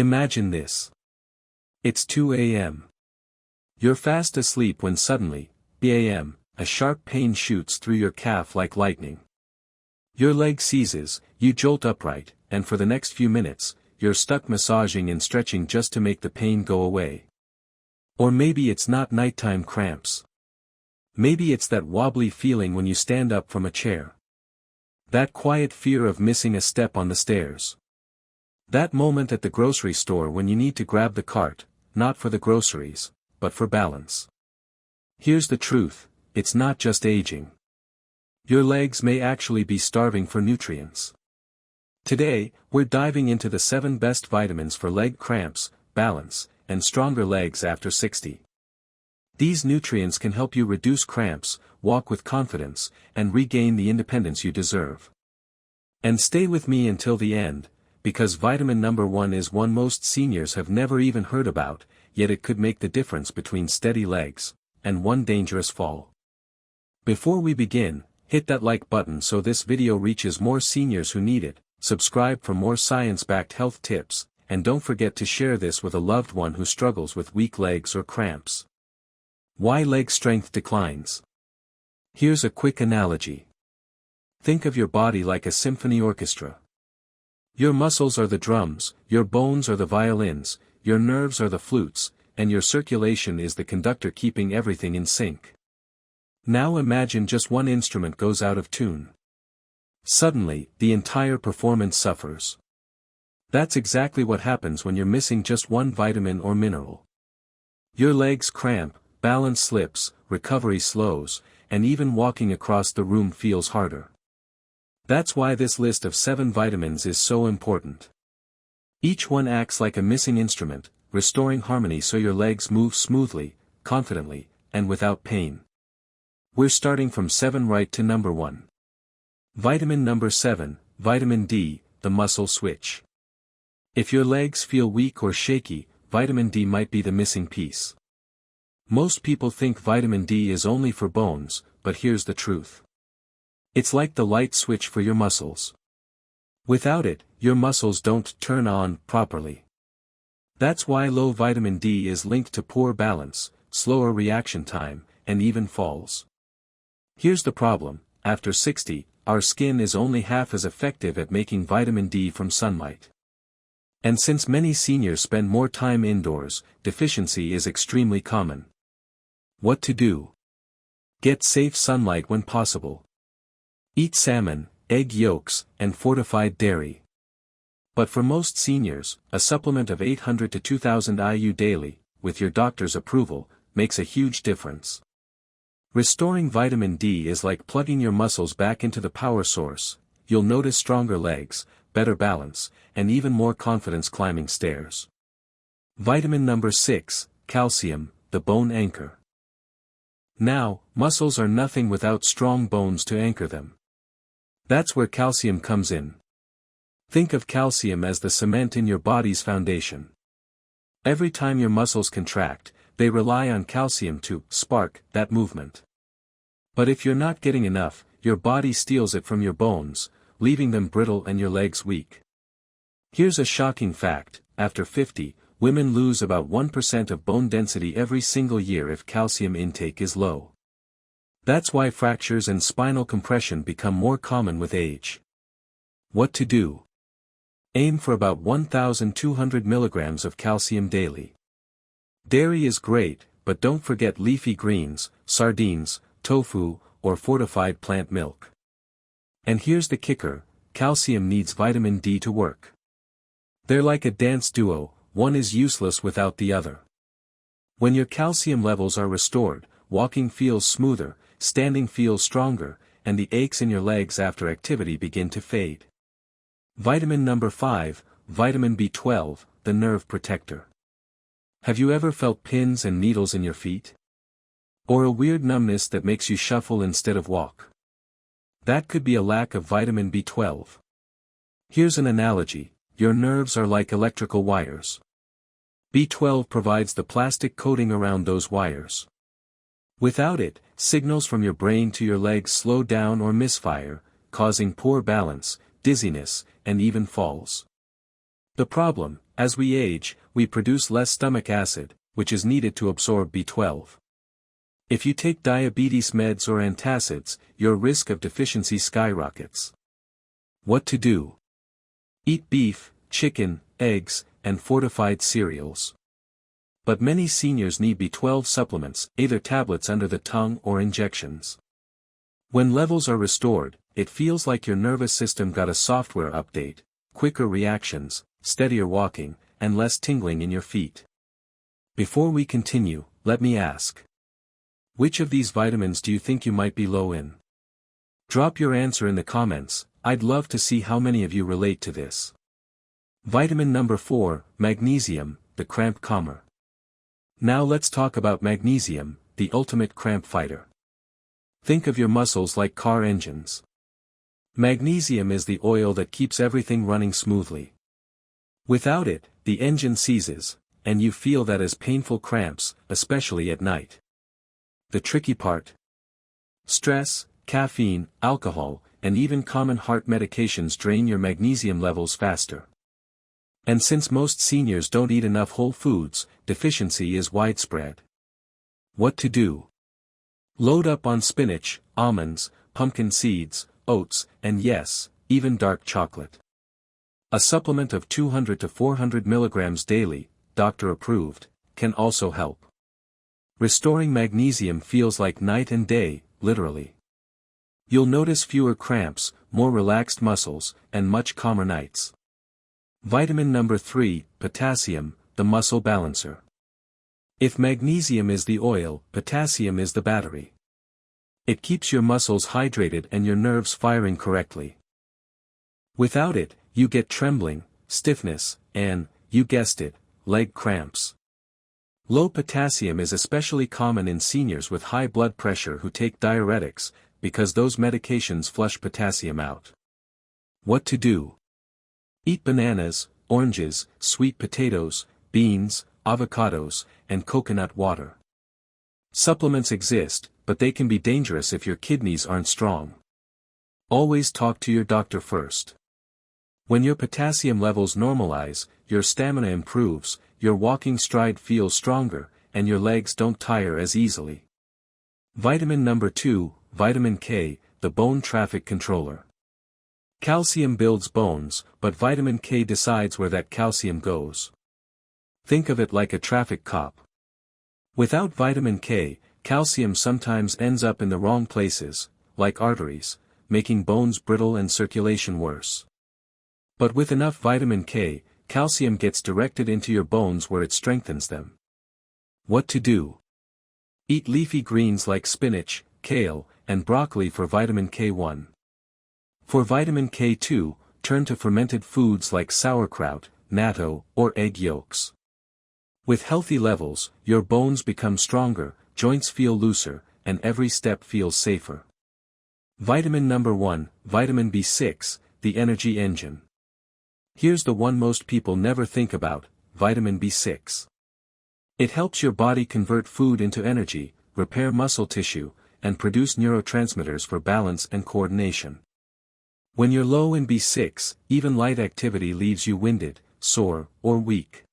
Imagine this. It's 2 a.m. You're fast asleep when suddenly, bam, a sharp pain shoots through your calf like lightning. Your leg seizes, you jolt upright, and for the next few minutes, you're stuck massaging and stretching just to make the pain go away. Or maybe it's not nighttime cramps. Maybe it's that wobbly feeling when you stand up from a chair. That quiet fear of missing a step on the stairs. That moment at the grocery store when you need to grab the cart, not for the groceries, but for balance. Here's the truth, it's not just aging. Your legs may actually be starving for nutrients. Today, we're diving into the 7 best vitamins for leg cramps, balance, and stronger legs after 60. These nutrients can help you reduce cramps, walk with confidence, and regain the independence you deserve. And stay with me until the end, because vitamin number 1 is one most seniors have never even heard about, yet it could make the difference between steady legs and one dangerous fall. Before we begin, hit that like button so this video reaches more seniors who need it, subscribe for more science-backed health tips, and don't forget to share this with a loved one who struggles with weak legs or cramps. Why leg strength declines? Here's a quick analogy. Think of your body like a symphony orchestra. Your muscles are the drums, your bones are the violins, your nerves are the flutes, and your circulation is the conductor keeping everything in sync. Now imagine just one instrument goes out of tune. Suddenly, the entire performance suffers. That's exactly what happens when you're missing just one vitamin or mineral. Your legs cramp, balance slips, recovery slows, and even walking across the room feels harder. That's why this list of 7 vitamins is so important. Each one acts like a missing instrument, restoring harmony so your legs move smoothly, confidently, and without pain. We're starting from 7 right to number 1. Vitamin number 7, vitamin D, the muscle switch. If your legs feel weak or shaky, vitamin D might be the missing piece. Most people think vitamin D is only for bones, but here's the truth. It's like the light switch for your muscles. Without it, your muscles don't turn on properly. That's why low vitamin D is linked to poor balance, slower reaction time, and even falls. Here's the problem, after 60, our skin is only half as effective at making vitamin D from sunlight. And since many seniors spend more time indoors, deficiency is extremely common. What to do? Get safe sunlight when possible. Eat salmon, egg yolks, and fortified dairy. But for most seniors, a supplement of 800 to 2000 IU daily, with your doctor's approval, makes a huge difference. Restoring vitamin D is like plugging your muscles back into the power source. You'll notice stronger legs, better balance, and even more confidence climbing stairs. Vitamin number 6, calcium, the bone anchor. Now, muscles are nothing without strong bones to anchor them. That's where calcium comes in. Think of calcium as the cement in your body's foundation. Every time your muscles contract, they rely on calcium to spark that movement. But if you're not getting enough, your body steals it from your bones, leaving them brittle and your legs weak. Here's a shocking fact, after 50, women lose about 1% of bone density every single year if calcium intake is low. That's why fractures and spinal compression become more common with age. What to do? Aim for about 1,200 milligrams of calcium daily. Dairy is great, but don't forget leafy greens, sardines, tofu, or fortified plant milk. And here's the kicker, calcium needs vitamin D to work. They're like a dance duo, one is useless without the other. When your calcium levels are restored, walking feels smoother, standing feels stronger, and the aches in your legs after activity begin to fade. Vitamin number 5, vitamin B12, the nerve protector. Have you ever felt pins and needles in your feet? Or a weird numbness that makes you shuffle instead of walk? That could be a lack of vitamin B12. Here's an analogy, your nerves are like electrical wires. B12 provides the plastic coating around those wires. Without it, signals from your brain to your legs slow down or misfire, causing poor balance, dizziness, and even falls. The problem, as we age, we produce less stomach acid, which is needed to absorb B12. If you take diabetes meds or antacids, your risk of deficiency skyrockets. What to do? Eat beef, chicken, eggs, and fortified cereals. But many seniors need B12 supplements, either tablets under the tongue or injections. When levels are restored, it feels like your nervous system got a software update, quicker reactions, steadier walking, and less tingling in your feet. Before we continue, let me ask. Which of these vitamins do you think you might be low in? Drop your answer in the comments. I'd love to see how many of you relate to this. Vitamin number 4, magnesium, the cramp calmer. Now let's talk about magnesium, the ultimate cramp fighter. Think of your muscles like car engines. Magnesium is the oil that keeps everything running smoothly. Without it, the engine seizes, and you feel that as painful cramps, especially at night. The tricky part? Stress, caffeine, alcohol, and even common heart medications drain your magnesium levels faster. And since most seniors don't eat enough whole foods, deficiency is widespread. What to do? Load up on spinach, almonds, pumpkin seeds, oats, and yes, even dark chocolate. A supplement of 200 to 400 milligrams daily, doctor approved, can also help. Restoring magnesium feels like night and day, literally. You'll notice fewer cramps, more relaxed muscles, and much calmer nights. Vitamin number 3, potassium, the muscle balancer. If magnesium is the oil, potassium is the battery. It keeps your muscles hydrated and your nerves firing correctly. Without it, you get trembling, stiffness, and, you guessed it, leg cramps. Low potassium is especially common in seniors with high blood pressure who take diuretics, because those medications flush potassium out. What to do? Eat bananas, oranges, sweet potatoes, beans, avocados, and coconut water. Supplements exist, but they can be dangerous if your kidneys aren't strong. Always talk to your doctor first. When your potassium levels normalize, your stamina improves, your walking stride feels stronger, and your legs don't tire as easily. Vitamin number 2, vitamin K, the bone traffic controller. Calcium builds bones, but vitamin K decides where that calcium goes. Think of it like a traffic cop. Without vitamin K, calcium sometimes ends up in the wrong places, like arteries, making bones brittle and circulation worse. But with enough vitamin K, calcium gets directed into your bones where it strengthens them. What to do? Eat leafy greens like spinach, kale, and broccoli for vitamin K1. For vitamin K2, turn to fermented foods like sauerkraut, natto, or egg yolks. With healthy levels, your bones become stronger, joints feel looser, and every step feels safer. Vitamin number 1, vitamin B6, the energy engine. Here's the one most people never think about, vitamin B6. It helps your body convert food into energy, repair muscle tissue, and produce neurotransmitters for balance and coordination. When you're low in B6, even light activity leaves you winded, sore, or weak.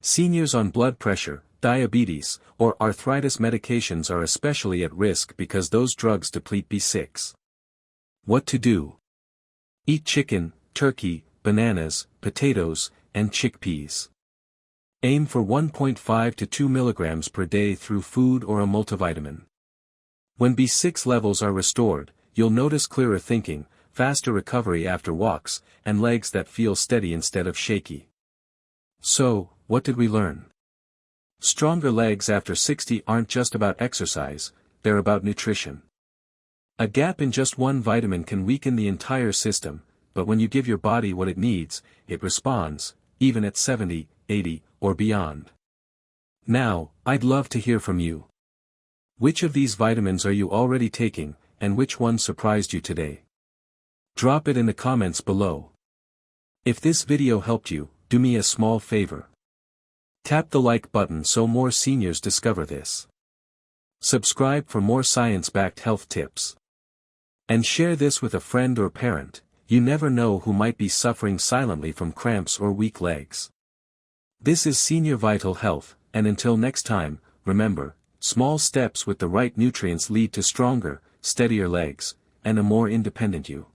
Seniors on blood pressure, diabetes, or arthritis medications are especially at risk because those drugs deplete B6. What to do? Eat chicken, turkey, bananas, potatoes, and chickpeas. Aim for 1.5 to 2 milligrams per day through food or a multivitamin. When B6 levels are restored, you'll notice clearer thinking, faster recovery after walks, and legs that feel steady instead of shaky. So, what did we learn? Stronger legs after 60 aren't just about exercise, they're about nutrition. A gap in just one vitamin can weaken the entire system, but when you give your body what it needs, it responds, even at 70, 80, or beyond. Now, I'd love to hear from you. Which of these vitamins are you already taking, and which one surprised you today? Drop it in the comments below. If this video helped you, do me a small favor. Tap the like button so more seniors discover this. Subscribe for more science-backed health tips. And share this with a friend or parent. You never know who might be suffering silently from cramps or weak legs. This is Senior Vital Health, and until next time, remember, small steps with the right nutrients lead to stronger, steadier legs, and a more independent you.